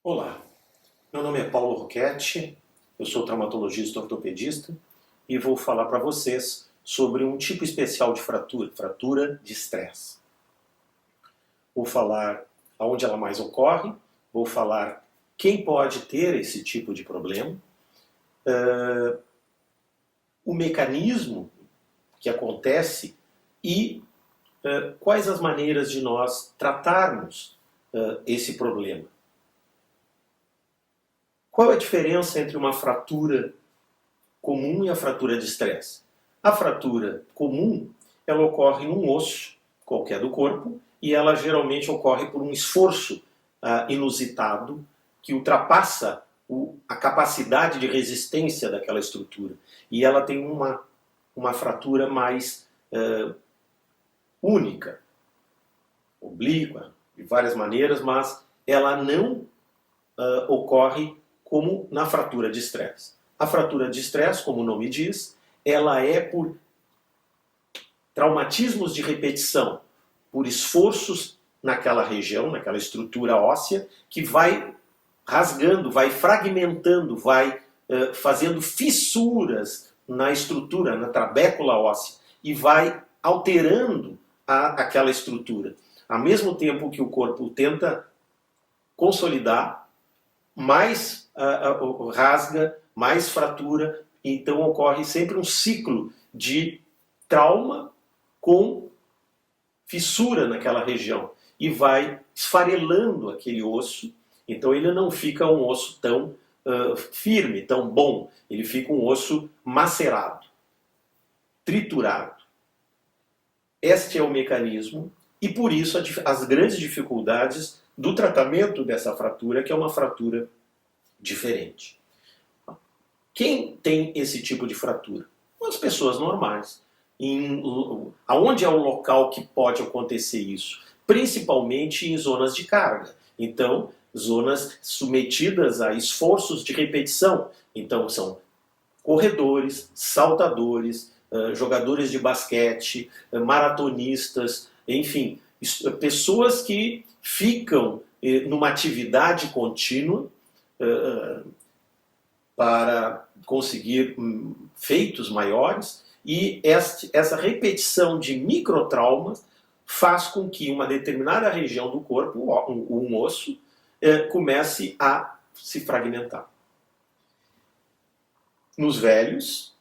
Olá, meu nome é Paulo Roquette, eu sou traumatologista ortopedista e vou falar para vocês sobre um tipo especial de fratura, fratura de estresse. Vou falar aonde ela mais ocorre, vou falar quem pode ter esse tipo de problema, o mecanismo que acontece e quais as maneiras de nós tratarmos esse problema. Qual é a diferença entre uma fratura comum e a fratura de estresse? A fratura comum, ela ocorre num osso qualquer do corpo e ela geralmente ocorre por um esforço inusitado que ultrapassa a capacidade de resistência daquela estrutura. E ela tem uma fratura mais única, oblíqua, de várias maneiras, mas ela não ocorre como na fratura de estresse. A fratura de estresse, como o nome diz, ela é por traumatismos de repetição, por esforços naquela região, naquela estrutura óssea, que vai rasgando, vai fragmentando, vai fazendo fissuras na estrutura, na trabécula óssea, e vai alterando aquela estrutura. Ao mesmo tempo que o corpo tenta consolidar, mais rasga, mais fratura, então ocorre sempre um ciclo de trauma com fissura naquela região e vai esfarelando aquele osso, então ele não fica um osso tão firme, tão bom, ele fica um osso macerado, triturado. Este é o mecanismo e por isso as grandes dificuldades do tratamento dessa fratura, que é uma fratura diferente. Quem tem esse tipo de fratura? As pessoas normais. Aonde é o local que pode acontecer isso? Principalmente em zonas de carga. Então, zonas submetidas a esforços de repetição. Então, são corredores, saltadores, jogadores de basquete, maratonistas, enfim, pessoas que ficam numa atividade contínua para conseguir feitos maiores, e essa repetição de microtraumas faz com que uma determinada região do corpo, um osso, comece a se fragmentar. Nos velhos,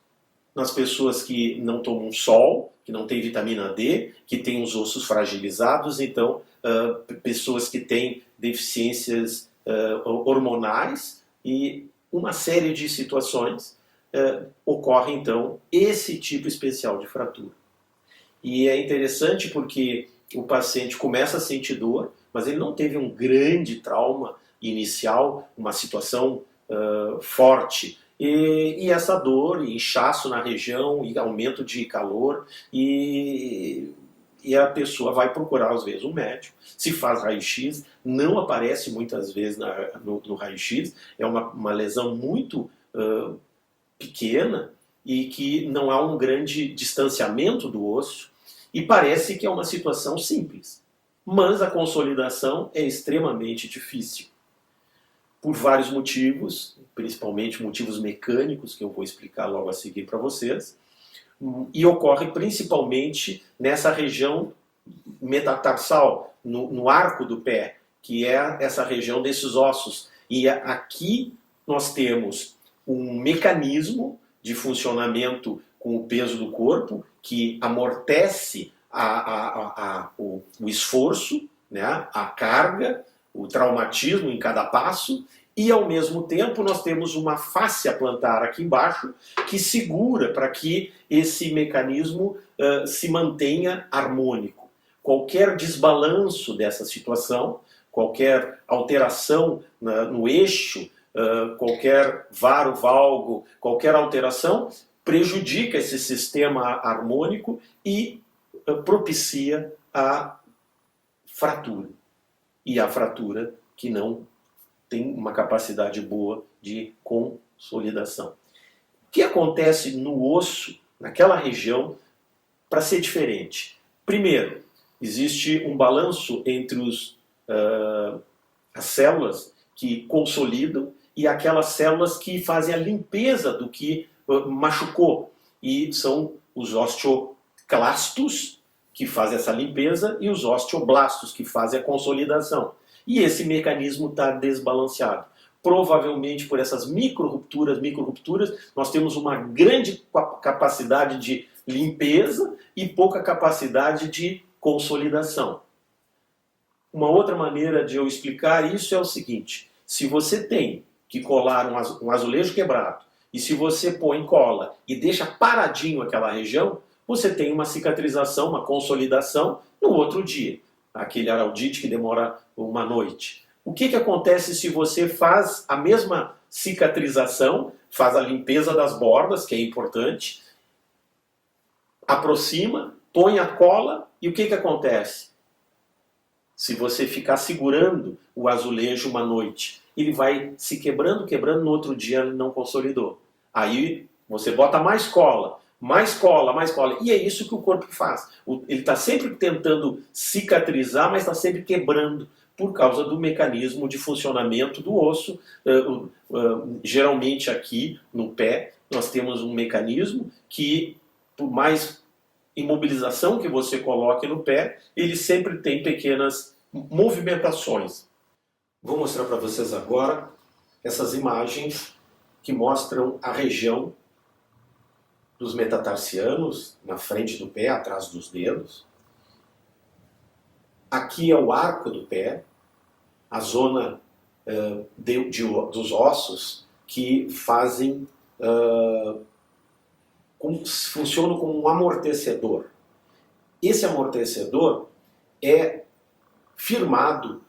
nas pessoas que não tomam sol, que não têm vitamina D, que têm os ossos fragilizados, então pessoas que têm deficiências hormonais e uma série de situações ocorre então esse tipo especial de fratura. E é interessante porque o paciente começa a sentir dor, mas ele não teve um grande trauma inicial, uma situação forte. E essa dor, e inchaço na região, e aumento de calor, e a pessoa vai procurar, às vezes, um médico, se faz raio-x, não aparece muitas vezes no raio-x, é uma lesão muito pequena e que não há um grande distanciamento do osso, e parece que é uma situação simples. Mas a consolidação é extremamente difícil. Por vários motivos, principalmente motivos mecânicos, que eu vou explicar logo a seguir para vocês, e ocorre principalmente nessa região metatarsal, no arco do pé, que é essa região desses ossos. E aqui nós temos um mecanismo de funcionamento com o peso do corpo que amortece o esforço, né, a carga, o traumatismo em cada passo, e ao mesmo tempo nós temos uma fáscia plantar aqui embaixo que segura para que esse mecanismo se mantenha harmônico. Qualquer desbalanço dessa situação, qualquer alteração no eixo, qualquer varo-valgo, qualquer alteração prejudica esse sistema harmônico e propicia a fratura. E a fratura que não tem uma capacidade boa de consolidação. O que acontece no osso, naquela região, para ser diferente? Primeiro, existe um balanço entre as células que consolidam e aquelas células que fazem a limpeza do que machucou. E são os osteoclastos, que fazem essa limpeza, e os osteoblastos, que fazem a consolidação. E esse mecanismo está desbalanceado. Provavelmente por essas micro-rupturas, nós temos uma grande capacidade de limpeza e pouca capacidade de consolidação. Uma outra maneira de eu explicar isso é o seguinte: se você tem que colar um azulejo quebrado, e se você põe cola e deixa paradinho aquela região, você tem uma cicatrização, uma consolidação no outro dia. Aquele araldite que demora uma noite. O que acontece se você faz a mesma cicatrização, faz a limpeza das bordas, que é importante, aproxima, põe a cola, e o que acontece? Se você ficar segurando o azulejo uma noite, ele vai se quebrando, no outro dia ele não consolidou. Aí você bota mais cola, e é isso que o corpo faz. Ele está sempre tentando cicatrizar, mas está sempre quebrando, por causa do mecanismo de funcionamento do osso. Geralmente aqui no pé nós temos um mecanismo que, por mais imobilização que você coloque no pé, ele sempre tem pequenas movimentações. Vou mostrar para vocês agora essas imagens que mostram a região dos metatarsianos, na frente do pé, atrás dos dedos. Aqui é o arco do pé, a zona dos ossos que fazem, funcionam como um amortecedor. Esse amortecedor é firmado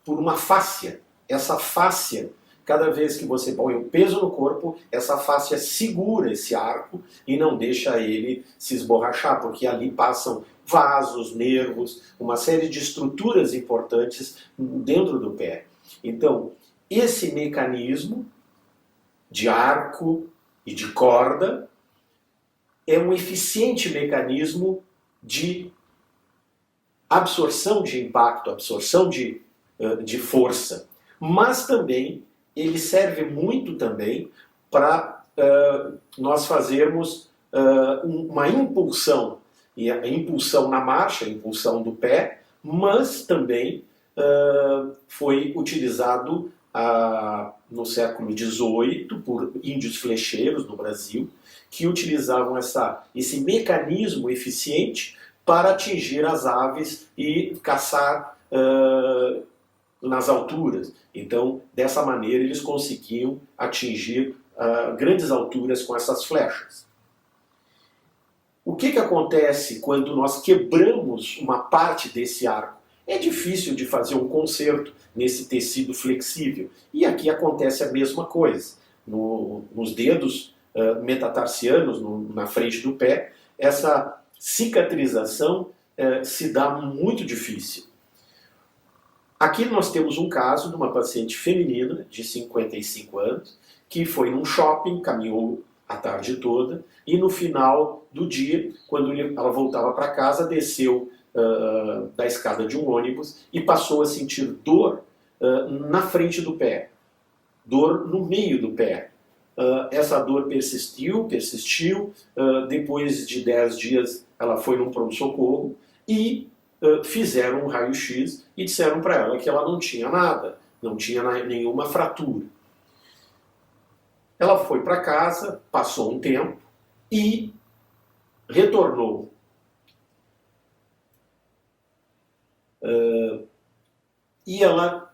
por uma fáscia. Essa fáscia, cada vez que você põe o peso no corpo, essa fáscia segura esse arco e não deixa ele se esborrachar, porque ali passam vasos, nervos, uma série de estruturas importantes dentro do pé. Então, esse mecanismo de arco e de corda é um eficiente mecanismo de absorção de impacto, absorção de força, mas também ele serve muito também para nós fazermos uma impulsão, e a impulsão na marcha, a impulsão do pé, mas também foi utilizado no século XVIII por índios flecheiros no Brasil, que utilizavam esse mecanismo eficiente para atingir as aves e caçar nas alturas. Então, dessa maneira, eles conseguiam atingir grandes alturas com essas flechas. O que acontece quando nós quebramos uma parte desse arco? É difícil de fazer um conserto nesse tecido flexível. E aqui acontece a mesma coisa. Nos dedos metatarsianos, na frente do pé, essa cicatrização se dá muito difícil. Aqui nós temos um caso de uma paciente feminina de 55 anos que foi num shopping, caminhou a tarde toda e no final do dia, quando ela voltava para casa, desceu da escada de um ônibus e passou a sentir dor na frente do pé, dor no meio do pé. Essa dor persistiu, depois de 10 dias ela foi num pronto-socorro e fizeram um raio-x e disseram para ela que ela não tinha nada, não tinha nenhuma fratura. Ela foi para casa, passou um tempo e retornou. E ela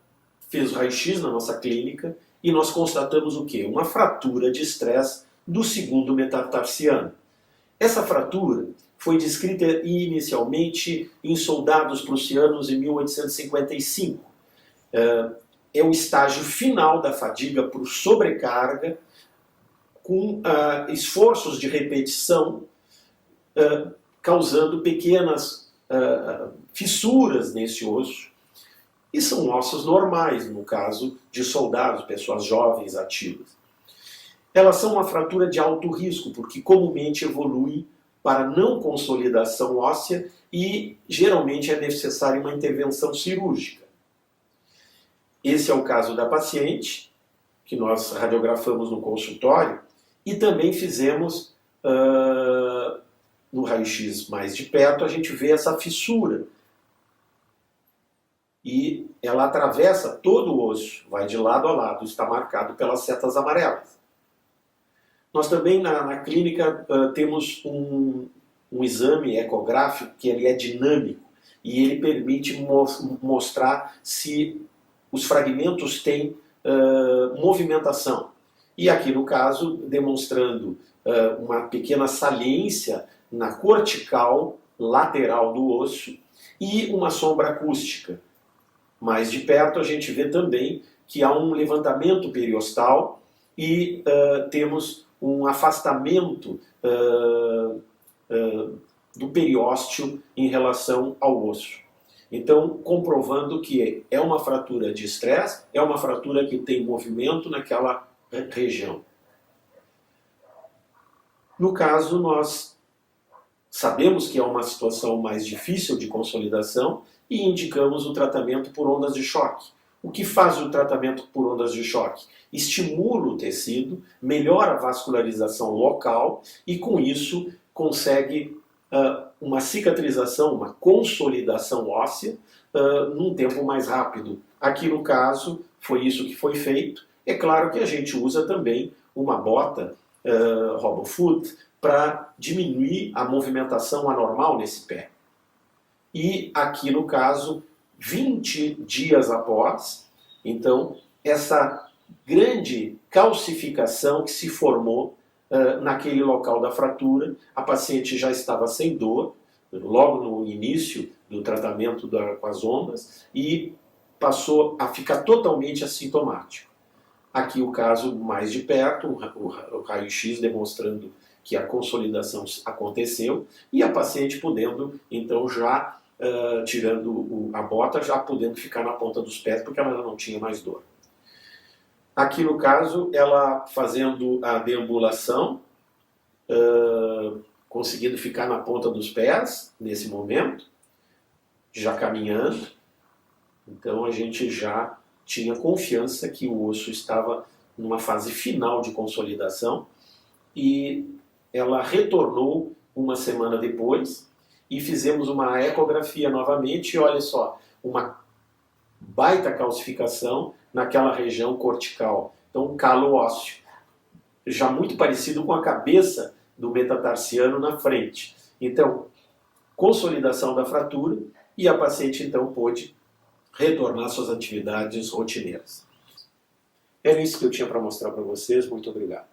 fez o raio-x na nossa clínica e nós constatamos o quê? Uma fratura de estresse do segundo metatarsiano. Essa fratura foi descrita inicialmente em soldados prussianos em 1855. É o estágio final da fadiga por sobrecarga, com esforços de repetição, causando pequenas fissuras nesse osso. E são ossos normais, no caso de soldados, pessoas jovens, ativas. Elas são uma fratura de alto risco, porque comumente evoluem para não consolidação óssea e geralmente é necessária uma intervenção cirúrgica. Esse é o caso da paciente, que nós radiografamos no consultório, e também fizemos no raio-x mais de perto, a gente vê essa fissura. E ela atravessa todo o osso, vai de lado a lado, está marcado pelas setas amarelas. Nós também na clínica temos um exame ecográfico que ele é dinâmico e ele permite mostrar se os fragmentos têm movimentação. E aqui no caso, demonstrando uma pequena saliência na cortical lateral do osso e uma sombra acústica. Mais de perto a gente vê também que há um levantamento periostal e temos um afastamento do periósteo em relação ao osso. Então, comprovando que é uma fratura de estresse, é uma fratura que tem movimento naquela região. No caso, nós sabemos que é uma situação mais difícil de consolidação e indicamos o tratamento por ondas de choque. O que faz o tratamento por ondas de choque? Estimula o tecido, melhora a vascularização local e, com isso, consegue uma cicatrização, uma consolidação óssea num tempo mais rápido. Aqui no caso, foi isso que foi feito. É claro que a gente usa também uma bota RoboFoot para diminuir a movimentação anormal nesse pé. E aqui no caso, 20 dias após, então, essa grande calcificação que se formou naquele local da fratura, a paciente já estava sem dor, logo no início do tratamento com as ondas, e passou a ficar totalmente assintomático. Aqui o caso mais de perto, o raio-x demonstrando que a consolidação aconteceu e a paciente podendo, então, já tirando a bota, já podendo ficar na ponta dos pés, porque ela não tinha mais dor. Aqui no caso, ela fazendo a deambulação, conseguindo ficar na ponta dos pés, nesse momento, já caminhando. Então a gente já tinha confiança que o osso estava numa fase final de consolidação e ela retornou uma semana depois e fizemos uma ecografia novamente e olha só, uma baita calcificação naquela região cortical, então calo ósseo, já muito parecido com a cabeça do metatarsiano na frente. Então, consolidação da fratura e a paciente então pôde retornar às suas atividades rotineiras. Era isso que eu tinha para mostrar para vocês, muito obrigado.